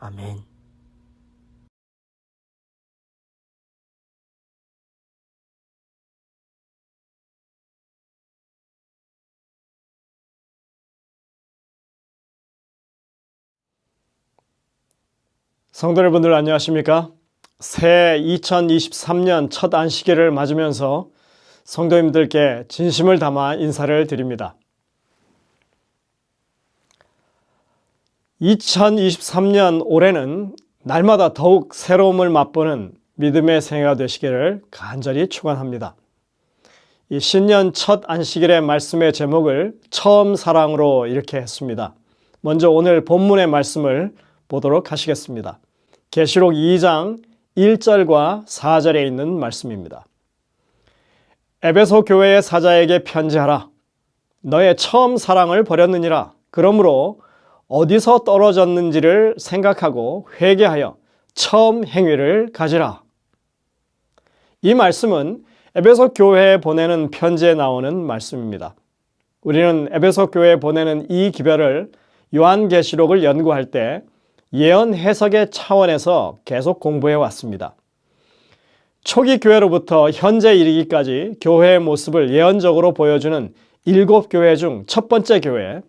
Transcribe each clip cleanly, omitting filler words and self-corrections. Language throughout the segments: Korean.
아멘. 성도 여러분들 안녕하십니까? 새 2023년 첫 안식일을 맞으면서 성도님들께 진심을 담아 인사를 드립니다. 2023년 올해는 날마다 더욱 새로움을 맛보는 믿음의 생애가 되시기를 간절히 축원합니다. 이 신년 첫 안식일의 말씀의 제목을 처음 사랑으로 이렇게 했습니다. 먼저 오늘 본문의 말씀을 보도록 하시겠습니다. 계시록 2장 1절과 4절에 있는 말씀입니다. 에베소 교회의 사자에게 편지하라. 너의 처음 사랑을 버렸느니라. 그러므로 어디서 떨어졌는지를 생각하고 회개하여 처음 행위를 가지라. 이 말씀은 에베소 교회에 보내는 편지에 나오는 말씀입니다. 우리는 에베소 교회에 보내는 이 기별을 요한계시록을 연구할 때 예언 해석의 차원에서 계속 공부해 왔습니다. 초기 교회로부터 현재 이르기까지 교회의 모습을 예언적으로 보여주는 7교회 중 첫 번째 교회,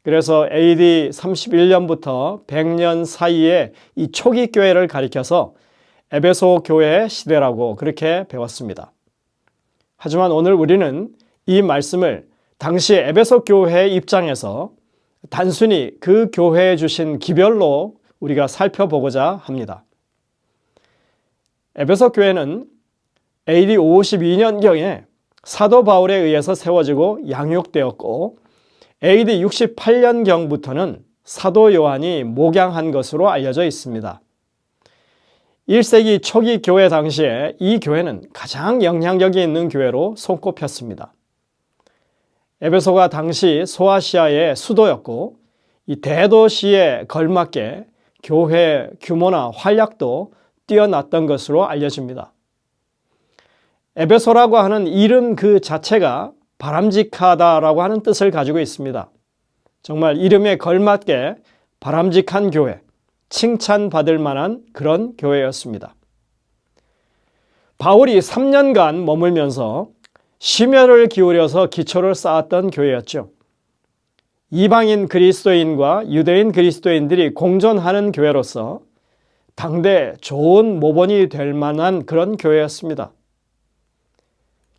그래서 AD 31년부터 100년 사이에 이 초기 교회를 가리켜서 에베소 교회의 시대라고 그렇게 배웠습니다. 하지만 오늘 우리는 이 말씀을 당시 에베소 교회의 입장에서 단순히 그 교회에 주신 기별로 우리가 살펴보고자 합니다. 에베소 교회는 AD 52년경에 사도 바울에 의해서 세워지고 양육되었고 AD 68년경부터는 사도 요한이 목양한 것으로 알려져 있습니다. 1세기 초기 교회 당시에 이 교회는 가장 영향력이 있는 교회로 손꼽혔습니다. 에베소가 당시 소아시아의 수도였고 이 대도시에 걸맞게 교회 규모나 활약도 뛰어났던 것으로 알려집니다. 에베소라고 하는 이름 그 자체가 바람직하다라고 하는 뜻을 가지고 있습니다. 정말 이름에 걸맞게 바람직한 교회, 칭찬받을 만한 그런 교회였습니다. 바울이 3년간 머물면서 심혈을 기울여서 기초를 쌓았던 교회였죠. 이방인 그리스도인과 유대인 그리스도인들이 공존하는 교회로서 당대 좋은 모본이 될 만한 그런 교회였습니다.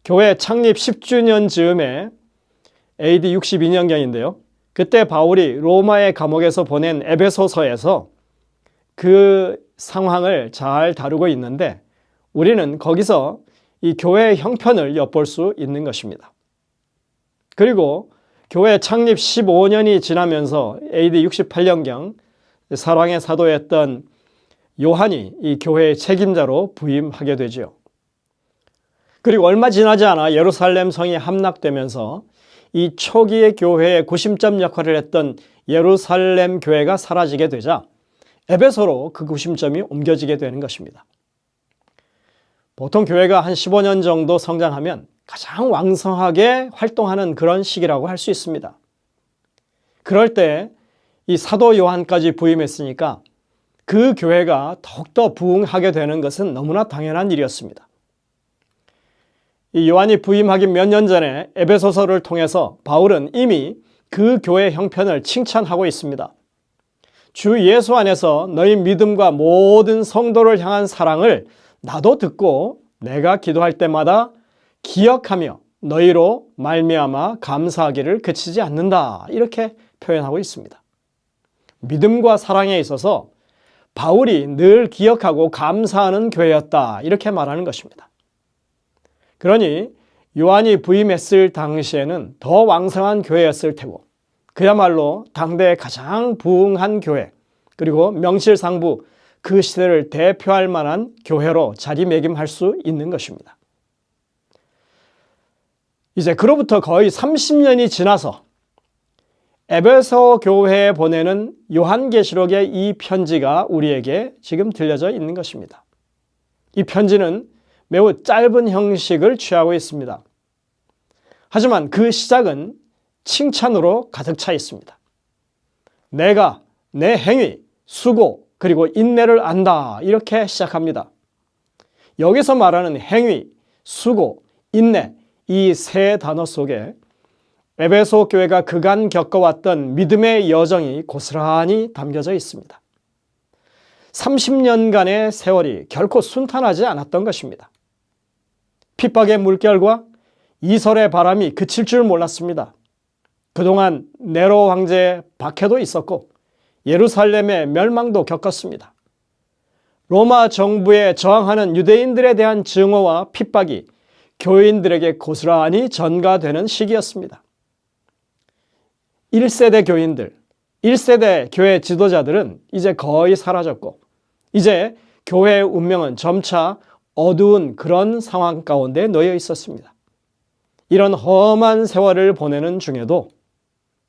교회 창립 10주년 즈음에 AD 62년경인데요. 그때 바울이 로마의 감옥에서 보낸 에베소서에서 그 상황을 잘 다루고 있는데 우리는 거기서 이 교회의 형편을 엿볼 수 있는 것입니다. 그리고 교회 창립 15년이 지나면서 AD 68년경 사랑의 사도였던 요한이 이 교회의 책임자로 부임하게 되죠. 그리고 얼마 지나지 않아 예루살렘 성이 함락되면서 이 초기의 교회의 구심점 역할을 했던 예루살렘 교회가 사라지게 되자 에베소로 그 구심점이 옮겨지게 되는 것입니다. 보통 교회가 한 15년 정도 성장하면 가장 왕성하게 활동하는 그런 시기라고 할 수 있습니다. 그럴 때 이 사도 요한까지 부임했으니까 그 교회가 더욱더 부흥하게 되는 것은 너무나 당연한 일이었습니다. 이 요한이 부임하기 몇 년 전에 에베소서를 통해서 바울은 이미 그 교회 형편을 칭찬하고 있습니다. 주 예수 안에서 너희 믿음과 모든 성도를 향한 사랑을 나도 듣고 내가 기도할 때마다 기억하며 너희로 말미암아 감사하기를 그치지 않는다. 이렇게 표현하고 있습니다. 믿음과 사랑에 있어서 바울이 늘 기억하고 감사하는 교회였다. 이렇게 말하는 것입니다. 그러니 요한이 부임했을 당시에는 더 왕성한 교회였을 테고 그야말로 당대의 가장 부흥한 교회 그리고 명실상부 그 시대를 대표할 만한 교회로 자리매김할 수 있는 것입니다. 이제 그로부터 거의 30년이 지나서 에베소 교회에 보내는 요한계시록의 이 편지가 우리에게 지금 들려져 있는 것입니다. 이 편지는 매우 짧은 형식을 취하고 있습니다. 하지만 그 시작은 칭찬으로 가득 차 있습니다. 내가 내 행위, 수고, 그리고 인내를 안다. 이렇게 시작합니다. 여기서 말하는 행위, 수고, 인내 이 세 단어 속에 에베소 교회가 그간 겪어왔던 믿음의 여정이 고스란히 담겨져 있습니다. 30년간의 세월이 결코 순탄하지 않았던 것입니다. 핍박의 물결과 이설의 바람이 그칠 줄 몰랐습니다. 그동안 네로 황제의 박해도 있었고 예루살렘의 멸망도 겪었습니다. 로마 정부에 저항하는 유대인들에 대한 증오와 핍박이 교인들에게 고스란히 전가되는 시기였습니다. 1세대 교인들, 1세대 교회 지도자들은 이제 거의 사라졌고 이제 교회의 운명은 점차 어두운 그런 상황 가운데 놓여 있었습니다. 이런 험한 세월을 보내는 중에도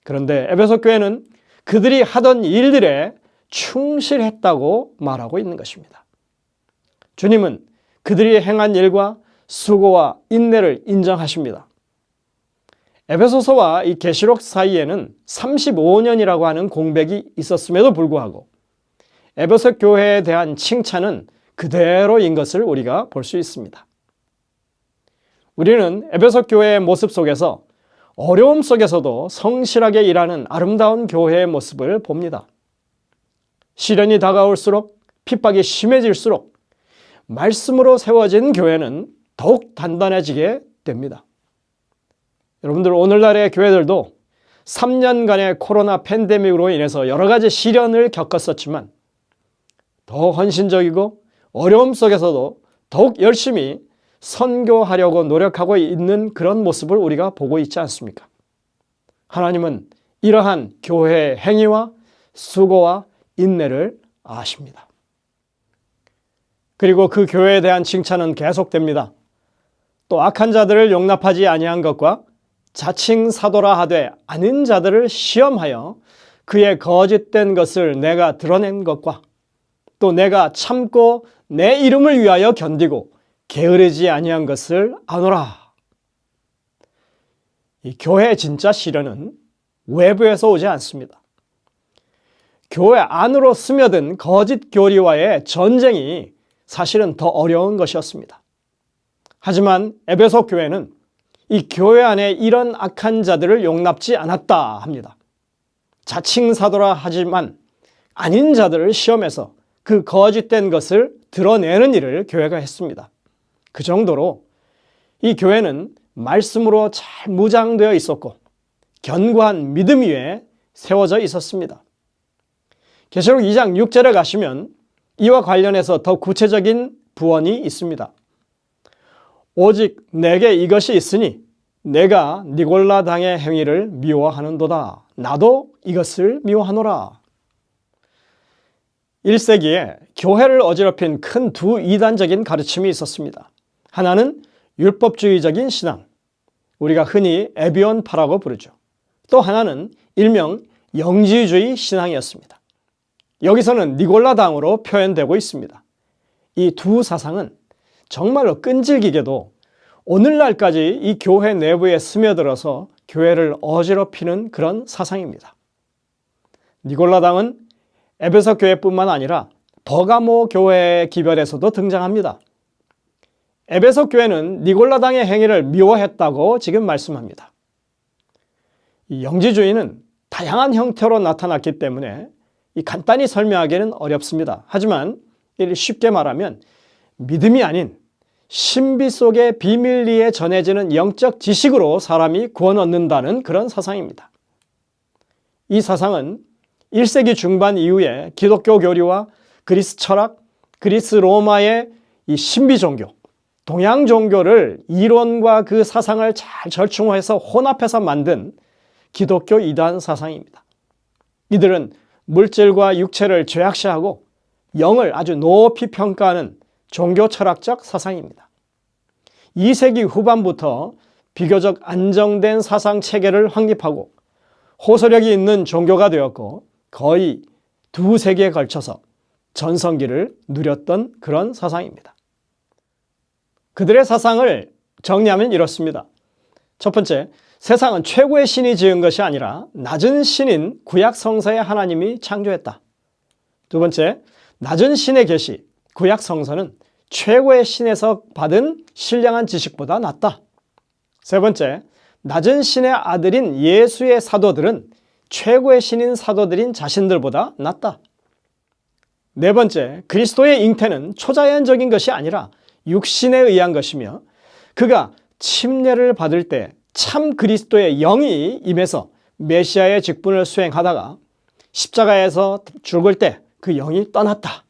그런데 에베소 교회는 그들이 하던 일들에 충실했다고 말하고 있는 것입니다. 주님은 그들이 행한 일과 수고와 인내를 인정하십니다. 에베소서와 이 계시록 사이에는 35년이라고 하는 공백이 있었음에도 불구하고 에베소 교회에 대한 칭찬은 그대로인 것을 우리가 볼 수 있습니다. 우리는 에베소 교회의 모습 속에서 어려움 속에서도 성실하게 일하는 아름다운 교회의 모습을 봅니다. 시련이 다가올수록 핍박이 심해질수록 말씀으로 세워진 교회는 더욱 단단해지게 됩니다. 여러분들 오늘날의 교회들도 3년간의 코로나 팬데믹으로 인해서 여러 가지 시련을 겪었었지만 더 헌신적이고 어려움 속에서도 더욱 열심히 선교하려고 노력하고 있는 그런 모습을 우리가 보고 있지 않습니까? 하나님은 이러한 교회의 행위와 수고와 인내를 아십니다. 그리고 그 교회에 대한 칭찬은 계속됩니다. 또 악한 자들을 용납하지 아니한 것과 자칭 사도라 하되 아닌 자들을 시험하여 그의 거짓된 것을 내가 드러낸 것과 또 내가 참고 내 이름을 위하여 견디고 게으르지 아니한 것을 아노라. 이 교회의 진짜 시련은 외부에서 오지 않습니다. 교회 안으로 스며든 거짓 교리와의 전쟁이 사실은 더 어려운 것이었습니다. 하지만 에베소 교회는 이 교회 안에 이런 악한 자들을 용납지 않았다 합니다. 자칭 사도라 하지만 아닌 자들을 시험해서 그 거짓된 것을 드러내는 일을 교회가 했습니다. 그 정도로 이 교회는 말씀으로 잘 무장되어 있었고 견고한 믿음 위에 세워져 있었습니다. 계시록 2장 6절에 가시면 이와 관련해서 더 구체적인 부언이 있습니다. 오직 내게 이것이 있으니 내가 니골라 당의 행위를 미워하는도다. 나도 이것을 미워하노라. 1세기에 교회를 어지럽힌 큰 두 이단적인 가르침이 있었습니다. 하나는 율법주의적인 신앙, 우리가 흔히 에비온파라고 부르죠. 또 하나는 일명 영지주의 신앙이었습니다. 여기서는 니골라당으로 표현되고 있습니다. 이 두 사상은 정말로 끈질기게도 오늘날까지 이 교회 내부에 스며들어서 교회를 어지럽히는 그런 사상입니다. 니골라당은 에베소 교회뿐만 아니라 버가모 교회의 기별에서도 등장합니다. 에베소 교회는 니골라당의 행위를 미워했다고 지금 말씀합니다. 이 영지주의는 다양한 형태로 나타났기 때문에 간단히 설명하기는 어렵습니다. 하지만 쉽게 말하면 믿음이 아닌 신비 속의 비밀리에 전해지는 영적 지식으로 사람이 구원 얻는다는 그런 사상입니다. 이 사상은 1세기 중반 이후에 기독교 교리와 그리스 철학, 그리스 로마의 이 신비 종교, 동양 종교를 이론과 그 사상을 잘 절충해서 혼합해서 만든 기독교 이단 사상입니다. 이들은 물질과 육체를 죄악시하고 영을 아주 높이 평가하는 종교 철학적 사상입니다. 2세기 후반부터 비교적 안정된 사상 체계를 확립하고 호소력이 있는 종교가 되었고 거의 2세기에 걸쳐서 전성기를 누렸던 그런 사상입니다. 그들의 사상을 정리하면 이렇습니다. 첫 번째, 세상은 최고의 신이 지은 것이 아니라 낮은 신인 구약 성서의 하나님이 창조했다. 두 번째, 낮은 신의 계시, 구약 성서는 최고의 신에서 받은 신령한 지식보다 낫다. 세 번째, 낮은 신의 아들인 예수의 사도들은 최고의 신인 사도들인 자신들보다 낫다. 네 번째, 그리스도의 잉태는 초자연적인 것이 아니라 육신에 의한 것이며 그가 침례를 받을 때 참 그리스도의 영이 임해서 메시아의 직분을 수행하다가 십자가에서 죽을 때 그 영이 떠났다.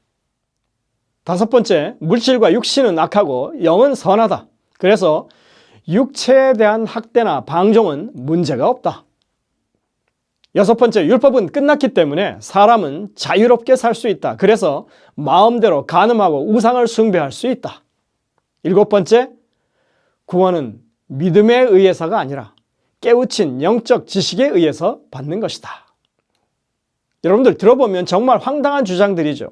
다섯 번째, 물질과 육신은 악하고 영은 선하다. 그래서 육체에 대한 학대나 방종은 문제가 없다. 여섯 번째, 율법은 끝났기 때문에 사람은 자유롭게 살 수 있다. 그래서 마음대로 간음하고 우상을 숭배할 수 있다. 일곱 번째, 구원은 믿음에 의해서가 아니라 깨우친 영적 지식에 의해서 받는 것이다. 여러분들 들어보면 정말 황당한 주장들이죠.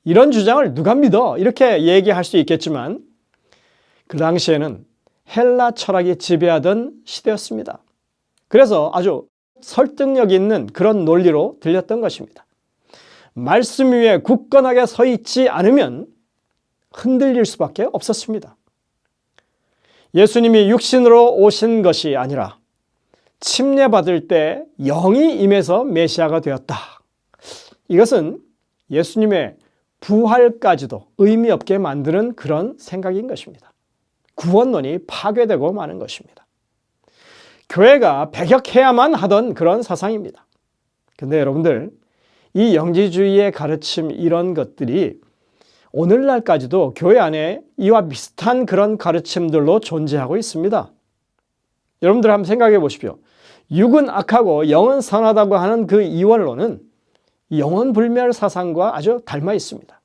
이런 주장을 누가 믿어? 이렇게 얘기할 수 있겠지만 그 당시에는 헬라 철학이 지배하던 시대였습니다. 그래서 아주 설득력 있는 그런 논리로 들렸던 것입니다. 말씀 위에 굳건하게 서 있지 않으면 흔들릴 수밖에 없었습니다. 예수님이 육신으로 오신 것이 아니라 침례받을 때 영이 임해서 메시아가 되었다. 이것은 예수님의 부활까지도 의미 없게 만드는 그런 생각인 것입니다. 구원론이 파괴되고 마는 것입니다. 교회가 배격해야만 하던 그런 사상입니다. 근데 여러분들, 이 영지주의의 가르침 이런 것들이 오늘날까지도 교회 안에 이와 비슷한 그런 가르침들로 존재하고 있습니다. 여러분들 한번 생각해 보십시오. 육은 악하고 영은 선하다고 하는 그 이원론은 영원불멸 사상과 아주 닮아 있습니다.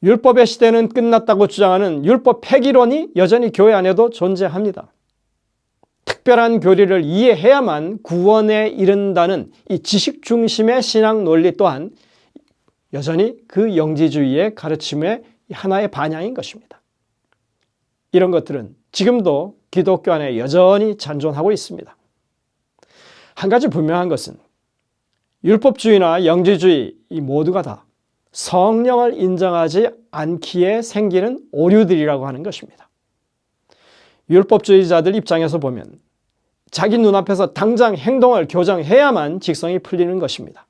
율법의 시대는 끝났다고 주장하는 율법 폐기론이 여전히 교회 안에도 존재합니다. 특별한 교리를 이해해야만 구원에 이른다는 이 지식 중심의 신앙 논리 또한 여전히 그 영지주의의 가르침의 하나의 반향인 것입니다. 이런 것들은 지금도 기독교 안에 여전히 잔존하고 있습니다. 한 가지 분명한 것은 율법주의나 영지주의 이 모두가 다 성령을 인정하지 않기에 생기는 오류들이라고 하는 것입니다. 율법주의자들 입장에서 보면 자기 눈앞에서 당장 행동을 교정해야만 직성이 풀리는 것입니다.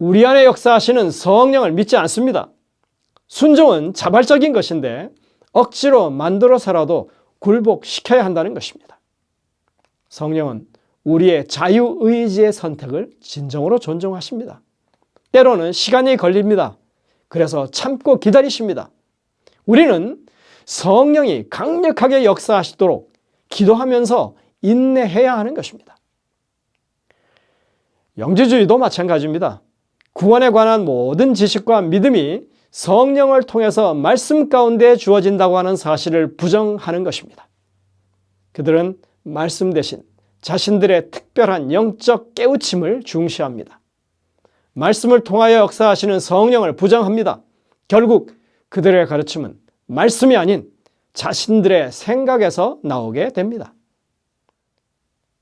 우리 안에 역사하시는 성령을 믿지 않습니다. 순종은 자발적인 것인데 억지로 만들어서라도 굴복시켜야 한다는 것입니다. 성령은 우리의 자유의지의 선택을 진정으로 존중하십니다. 때로는 시간이 걸립니다. 그래서 참고 기다리십니다. 우리는 성령이 강력하게 역사하시도록 기도하면서 인내해야 하는 것입니다. 영지주의도 마찬가지입니다. 구원에 관한 모든 지식과 믿음이 성령을 통해서 말씀 가운데 주어진다고 하는 사실을 부정하는 것입니다. 그들은 말씀 대신 자신들의 특별한 영적 깨우침을 중시합니다. 말씀을 통하여 역사하시는 성령을 부정합니다. 결국 그들의 가르침은 말씀이 아닌 자신들의 생각에서 나오게 됩니다.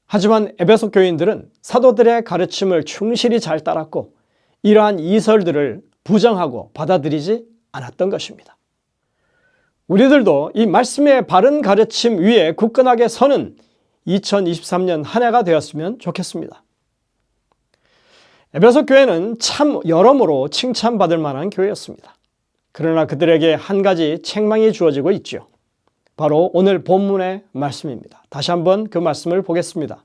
하지만 에베소 교인들은 사도들의 가르침을 충실히 잘 따랐고 이러한 이설들을 부정하고 받아들이지 않았던 것입니다. 우리들도 이 말씀의 바른 가르침 위에 굳건하게 서는 2023년 한 해가 되었으면 좋겠습니다. 에베소 교회는 참 여러모로 칭찬받을 만한 교회였습니다. 그러나 그들에게 한 가지 책망이 주어지고 있죠. 바로 오늘 본문의 말씀입니다. 다시 한번 그 말씀을 보겠습니다.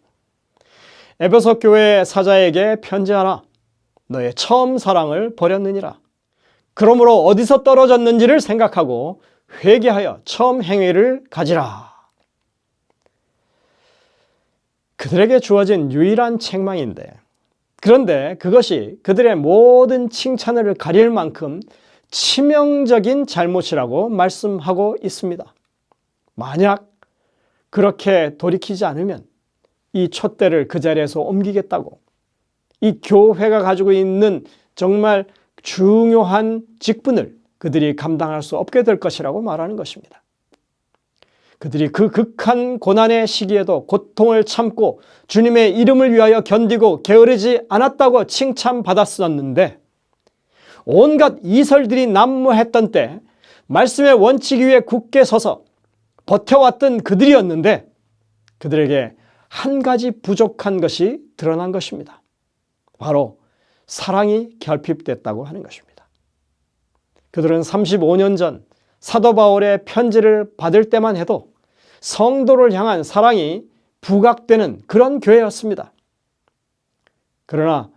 에베소 교회 사자에게 편지하라. 너의 처음 사랑을 버렸느니라. 그러므로 어디서 떨어졌는지를 생각하고 회개하여 처음 행위를 가지라. 그들에게 주어진 유일한 책망인데, 그런데 그것이 그들의 모든 칭찬을 가릴 만큼 치명적인 잘못이라고 말씀하고 있습니다. 만약 그렇게 돌이키지 않으면 이 촛대를 그 자리에서 옮기겠다고, 이 교회가 가지고 있는 정말 중요한 직분을 그들이 감당할 수 없게 될 것이라고 말하는 것입니다. 그들이 그 극한 고난의 시기에도 고통을 참고 주님의 이름을 위하여 견디고 게으르지 않았다고 칭찬받았었는데, 온갖 이설들이 난무했던 때 말씀의 원칙 위에 굳게 서서 버텨왔던 그들이었는데, 그들에게 한 가지 부족한 것이 드러난 것입니다. 바로 사랑이 결핍됐다고 하는 것입니다. 그들은 35년 전 사도 바울의 편지를 받을 때만 해도 성도를 향한 사랑이 부각되는 그런 교회였습니다. 그러나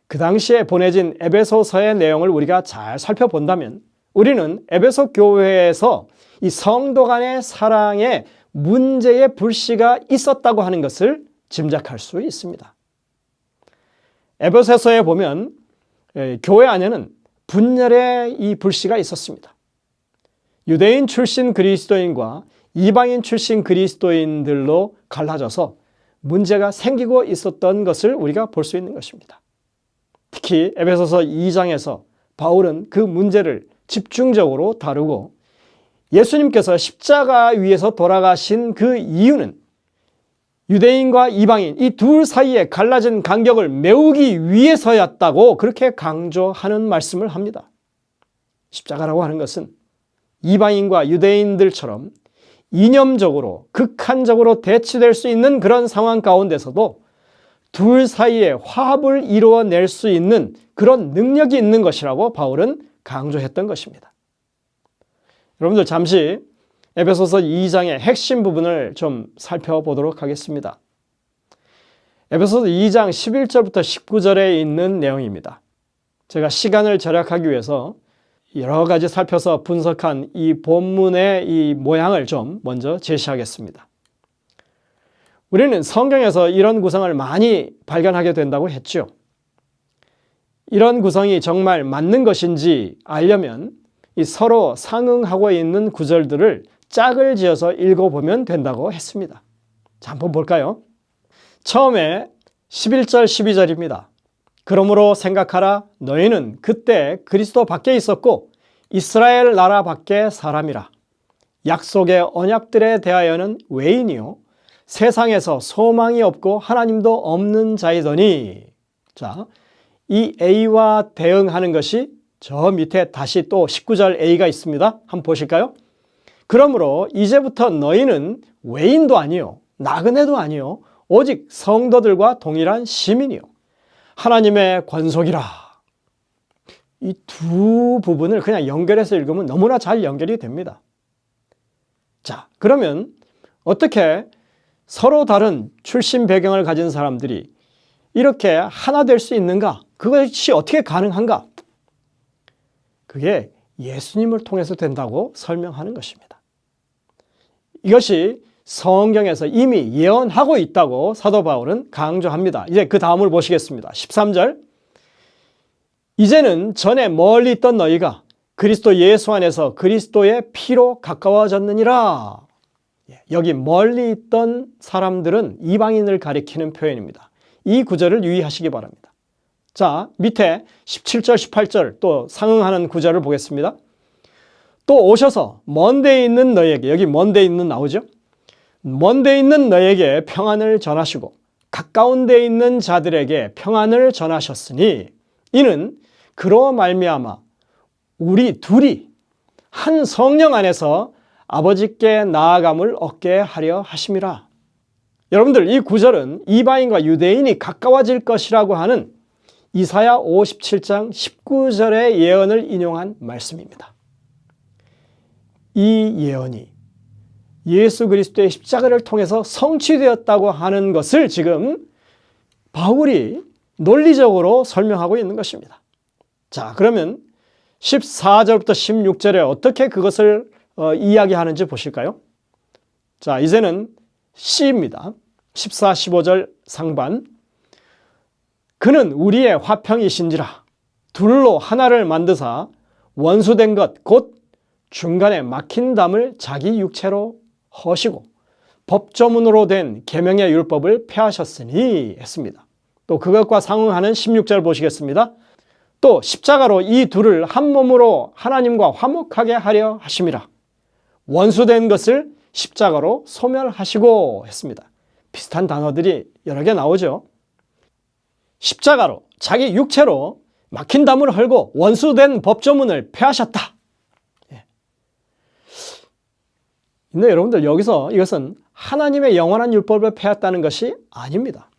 그 당시에 보내진 에베소서의 내용을 우리가 잘 살펴본다면 우리는 에베소 교회에서 이 성도 간의 사랑에 문제의 불씨가 있었다고 하는 것을 짐작할 수 있습니다. 에베소서에 보면 교회 안에는 분열의 이 불씨가 있었습니다. 유대인 출신 그리스도인과 이방인 출신 그리스도인들로 갈라져서 문제가 생기고 있었던 것을 우리가 볼 수 있는 것입니다. 특히 에베소서 2장에서 바울은 그 문제를 집중적으로 다루고 예수님께서 십자가 위에서 돌아가신 그 이유는 유대인과 이방인 이 둘 사이에 갈라진 간격을 메우기 위해서였다고 그렇게 강조하는 말씀을 합니다. 십자가라고 하는 것은 이방인과 유대인들처럼 이념적으로 극한적으로 대치될 수 있는 그런 상황 가운데서도 둘 사이에 화합을 이루어낼 수 있는 그런 능력이 있는 것이라고 바울은 강조했던 것입니다. 여러분들 잠시 에베소서 2장의 핵심 부분을 좀 살펴보도록 하겠습니다. 에베소서 2장 11절부터 19절에 있는 내용입니다. 제가 시간을 절약하기 위해서 여러 가지 살펴서 분석한 이 본문의 이 모양을 좀 먼저 제시하겠습니다. 우리는 성경에서 이런 구성을 많이 발견하게 된다고 했죠. 이런 구성이 정말 맞는 것인지 알려면 이 서로 상응하고 있는 구절들을 짝을 지어서 읽어보면 된다고 했습니다. 자, 한번 볼까요? 처음에 11절 12절입니다. 그러므로 생각하라. 너희는 그때 그리스도 밖에 있었고 이스라엘 나라 밖의 사람이라. 약속의 언약들에 대하여는 외인이요 세상에서 소망이 없고 하나님도 없는 자이더니. 자, 이 A와 대응하는 것이 저 밑에 다시 또 19절 A가 있습니다. 한번 보실까요? 그러므로 이제부터 너희는 외인도 아니요 나그네도 아니요 오직 성도들과 동일한 시민이요 하나님의 권속이라. 이 두 부분을 그냥 연결해서 읽으면 너무나 잘 연결이 됩니다. 자, 그러면 어떻게 서로 다른 출신 배경을 가진 사람들이 이렇게 하나 될 수 있는가? 그것이 어떻게 가능한가? 그게 예수님을 통해서 된다고 설명하는 것입니다. 이것이 성경에서 이미 예언하고 있다고 사도 바울은 강조합니다. 이제 그 다음을 보시겠습니다. 13절. 이제는 전에 멀리 있던 너희가 그리스도 예수 안에서 그리스도의 피로 가까워졌느니라. 여기 멀리 있던 사람들은 이방인을 가리키는 표현입니다. 이 구절을 유의하시기 바랍니다. 자, 밑에 17절, 18절 또 상응하는 구절을 보겠습니다. 또 오셔서 먼데 있는 너희에게, 여기 먼데 있는 나오죠? 먼데 있는 너희에게 평안을 전하시고 가까운 데 있는 자들에게 평안을 전하셨으니 이는 그로 말미암아 우리 둘이 한 성령 안에서 아버지께 나아감을 얻게 하려 하심이라. 여러분들 이 구절은 이방인과 유대인이 가까워질 것이라고 하는 이사야 57장 19절의 예언을 인용한 말씀입니다. 이 예언이 예수 그리스도의 십자가를 통해서 성취되었다고 하는 것을 지금 바울이 논리적으로 설명하고 있는 것입니다. 자, 그러면 14절부터 16절에 어떻게 그것을 이야기하는지 보실까요? 자, 이제는 C입니다. 14, 15절 상반. 그는 우리의 화평이신지라 둘로 하나를 만드사 원수된 것 곧 중간에 막힌 담을 자기 육체로 허시고 법조문으로 된 계명의 율법을 폐하셨으니 했습니다. 또 그것과 상응하는 16절 보시겠습니다. 또 십자가로 이 둘을 한 몸으로 하나님과 화목하게 하려 하심이라. 원수된 것을 십자가로 소멸하시고 했습니다. 비슷한 단어들이 여러 개 나오죠. 십자가로 자기 육체로 막힌 담을 헐고 원수된 법조문을 폐하셨다. 근데 여러분들 여기서 이것은 하나님의 영원한 율법을 폐했다는 것이 아닙니다.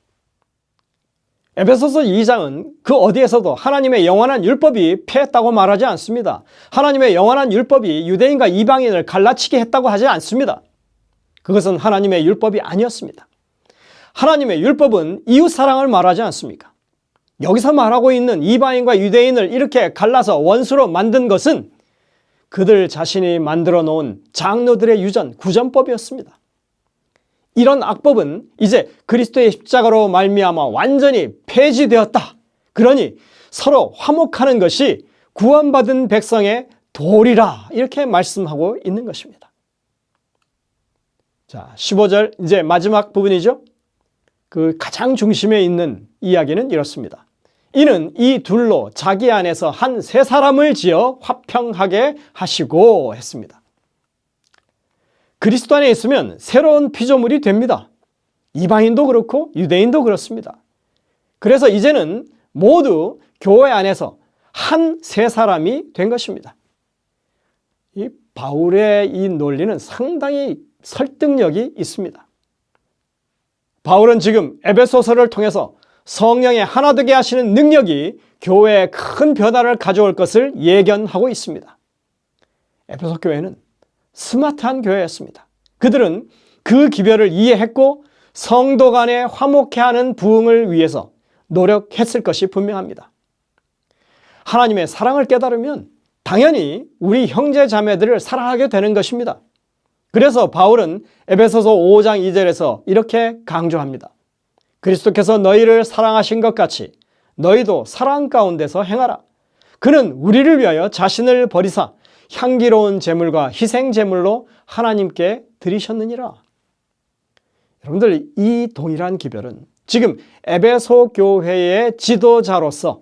에베소서 2장은 그 어디에서도 하나님의 영원한 율법이 폐했다고 말하지 않습니다. 하나님의 영원한 율법이 유대인과 이방인을 갈라치게 했다고 하지 않습니다. 그것은 하나님의 율법이 아니었습니다. 하나님의 율법은 이웃사랑을 말하지 않습니까? 여기서 말하고 있는 이방인과 유대인을 이렇게 갈라서 원수로 만든 것은 그들 자신이 만들어 놓은 장로들의 유전, 구전법이었습니다. 이런 악법은 이제 그리스도의 십자가로 말미암아 완전히 폐지되었다. 그러니 서로 화목하는 것이 구원받은 백성의 도리라. 이렇게 말씀하고 있는 것입니다. 자, 15절 이제 마지막 부분이죠. 그 가장 중심에 있는 이야기는 이렇습니다. 이는 이 둘로 자기 안에서 한 세 사람을 지어 화평하게 하시고 했습니다. 그리스도 안에 있으면 새로운 피조물이 됩니다. 이방인도 그렇고 유대인도 그렇습니다. 그래서 이제는 모두 교회 안에서 한 세 사람이 된 것입니다. 이 바울의 이 논리는 상당히 설득력이 있습니다. 바울은 지금 에베소서를 통해서 성령의 하나 되게 하시는 능력이 교회에 큰 변화를 가져올 것을 예견하고 있습니다. 에베소 교회는 스마트한 교회였습니다. 그들은 그 기별을 이해했고 성도 간에 화목해하는 부흥을 위해서 노력했을 것이 분명합니다. 하나님의 사랑을 깨달으면 당연히 우리 형제 자매들을 사랑하게 되는 것입니다. 그래서 바울은 에베소서 5장 2절에서 이렇게 강조합니다. 그리스도께서 너희를 사랑하신 것 같이 너희도 사랑 가운데서 행하라. 그는 우리를 위하여 자신을 버리사 향기로운 제물과 희생 제물로 하나님께 드리셨느니라. 여러분들, 이 동일한 기별은 지금 에베소 교회의 지도자로서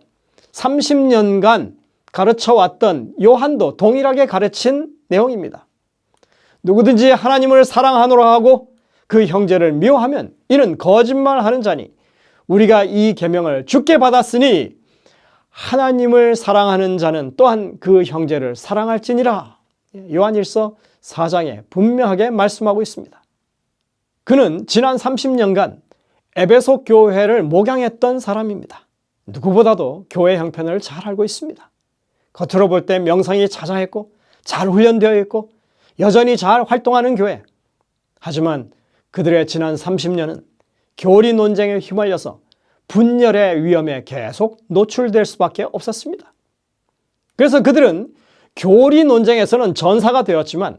30년간 가르쳐왔던 요한도 동일하게 가르친 내용입니다. 누구든지 하나님을 사랑하노라 하고 그 형제를 미워하면 이는 거짓말하는 자니 우리가 이 계명을 주께 받았으니 하나님을 사랑하는 자는 또한 그 형제를 사랑할지니라. 요한일서 4장에 분명하게 말씀하고 있습니다. 그는 지난 30년간 에베소 교회를 목양했던 사람입니다. 누구보다도 교회 형편을 잘 알고 있습니다. 겉으로 볼 때 명성이 자자했고 잘 훈련되어 있고 여전히 잘 활동하는 교회. 하지만 그들의 지난 30년은 교리 논쟁에 휘말려서 분열의 위험에 계속 노출될 수밖에 없었습니다. 그래서 그들은 교리 논쟁에서는 전사가 되었지만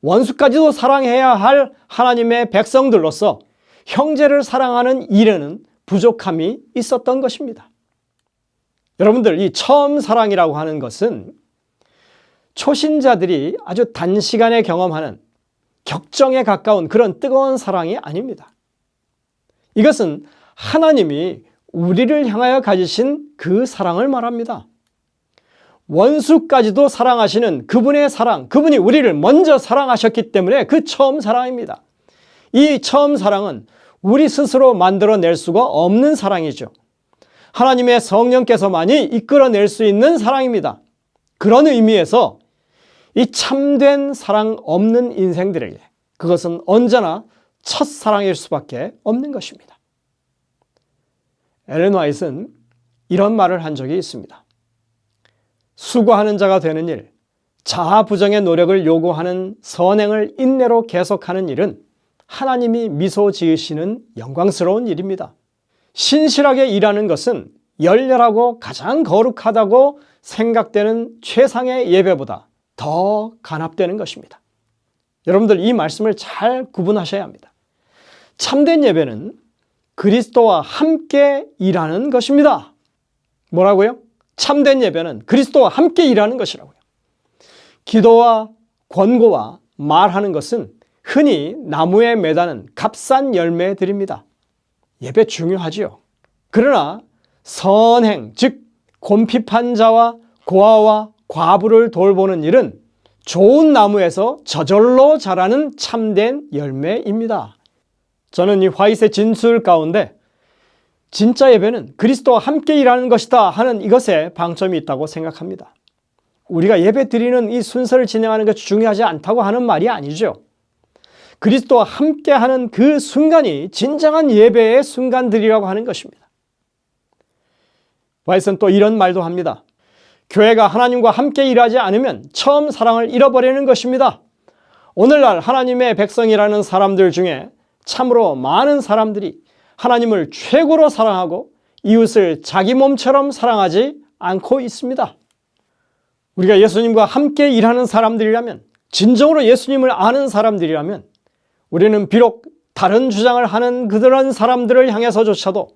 원수까지도 사랑해야 할 하나님의 백성들로서 형제를 사랑하는 일에는 부족함이 있었던 것입니다. 여러분들, 이 처음 사랑이라고 하는 것은 초신자들이 아주 단시간에 경험하는 격정에 가까운 그런 뜨거운 사랑이 아닙니다. 이것은 하나님이 우리를 향하여 가지신 그 사랑을 말합니다. 원수까지도 사랑하시는 그분의 사랑, 그분이 우리를 먼저 사랑하셨기 때문에 그 처음 사랑입니다. 이 처음 사랑은 우리 스스로 만들어낼 수가 없는 사랑이죠. 하나님의 성령께서만이 이끌어낼 수 있는 사랑입니다. 그런 의미에서 이 참된 사랑 없는 인생들에게 그것은 언제나 첫사랑일 수밖에 없는 것입니다. 엘렌 화이트는 이런 말을 한 적이 있습니다. 수고하는 자가 되는 일, 자아부정의 노력을 요구하는 선행을 인내로 계속하는 일은 하나님이 미소 지으시는 영광스러운 일입니다. 신실하게 일하는 것은 열렬하고 가장 거룩하다고 생각되는 최상의 예배보다 더 간합되는 것입니다. 여러분들, 이 말씀을 잘 구분하셔야 합니다. 참된 예배는 그리스도와 함께 일하는 것입니다. 뭐라고요? 참된 예배는 그리스도와 함께 일하는 것이라고요. 기도와 권고와 말하는 것은 흔히 나무에 매다는 값싼 열매들입니다. 예배 중요하지요. 그러나 선행, 즉 곰핍한 자와 고아와 과부를 돌보는 일은 좋은 나무에서 저절로 자라는 참된 열매입니다. 저는 이 화이트의 진술 가운데 진짜 예배는 그리스도와 함께 일하는 것이다 하는 이것에 방점이 있다고 생각합니다. 우리가 예배 드리는 이 순서를 진행하는 것이 중요하지 않다고 하는 말이 아니죠. 그리스도와 함께하는 그 순간이 진정한 예배의 순간들이라고 하는 것입니다. 화이트는 또 이런 말도 합니다. 교회가 하나님과 함께 일하지 않으면 처음 사랑을 잃어버리는 것입니다. 오늘날 하나님의 백성이라는 사람들 중에 참으로 많은 사람들이 하나님을 최고로 사랑하고 이웃을 자기 몸처럼 사랑하지 않고 있습니다. 우리가 예수님과 함께 일하는 사람들이라면, 진정으로 예수님을 아는 사람들이라면 우리는 비록 다른 주장을 하는 그런 사람들을 향해서조차도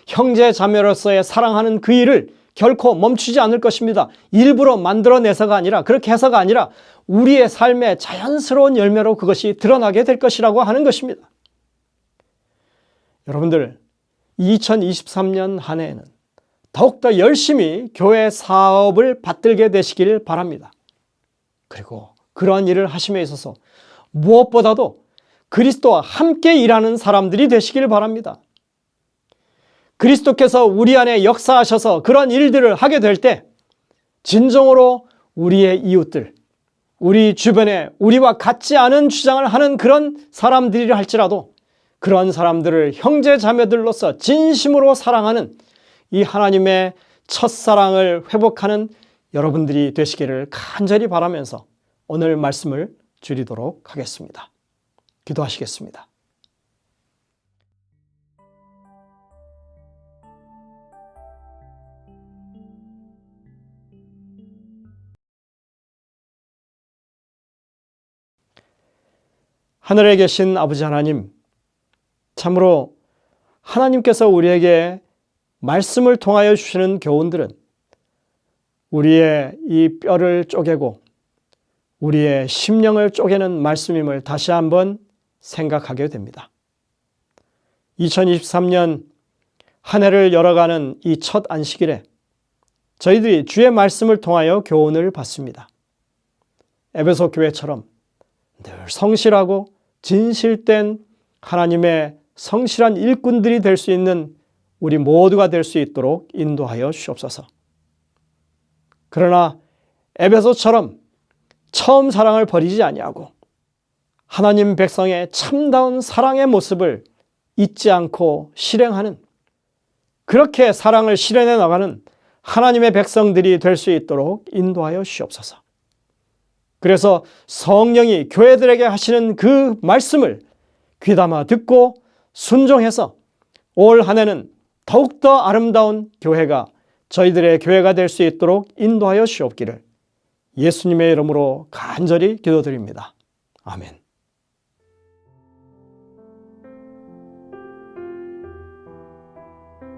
형제 자매로서의 사랑하는 그 일을 결코 멈추지 않을 것입니다. 일부러 만들어내서가 아니라, 그렇게 해서가 아니라 우리의 삶의 자연스러운 열매로 그것이 드러나게 될 것이라고 하는 것입니다. 여러분들, 2023년 한 해에는 더욱더 열심히 교회 사업을 받들게 되시길 바랍니다. 그리고 그러한 일을 하심에 있어서 무엇보다도 그리스도와 함께 일하는 사람들이 되시길 바랍니다. 그리스도께서 우리 안에 역사하셔서 그런 일들을 하게 될 때 진정으로 우리의 이웃들, 우리 주변에 우리와 같지 않은 주장을 하는 그런 사람들이라 할지라도 그런 사람들을 형제 자매들로서 진심으로 사랑하는 이 하나님의 첫사랑을 회복하는 여러분들이 되시기를 간절히 바라면서 오늘 말씀을 줄이도록 하겠습니다. 기도하시겠습니다. 하늘에 계신 아버지 하나님, 참으로 하나님께서 우리에게 말씀을 통하여 주시는 교훈들은 우리의 이 뼈를 쪼개고 우리의 심령을 쪼개는 말씀임을 다시 한번 생각하게 됩니다. 2023년 한 해를 열어가는 이 첫 안식일에 저희들이 주의 말씀을 통하여 교훈을 받습니다. 에베소 교회처럼 늘 성실하고 진실된 하나님의 성실한 일꾼들이 될 수 있는 우리 모두가 될 수 있도록 인도하여 주옵소서. 그러나 에베소처럼 처음 사랑을 버리지 아니하고 하나님 백성의 참다운 사랑의 모습을 잊지 않고 실행하는, 그렇게 사랑을 실현해 나가는 하나님의 백성들이 될 수 있도록 인도하여 주옵소서. 그래서 성령이 교회들에게 하시는 그 말씀을 귀담아 듣고 순종해서 올 한 해는 더욱더 아름다운 교회가, 저희들의 교회가 될 수 있도록 인도하여 주옵기를 예수님의 이름으로 간절히 기도드립니다. 아멘.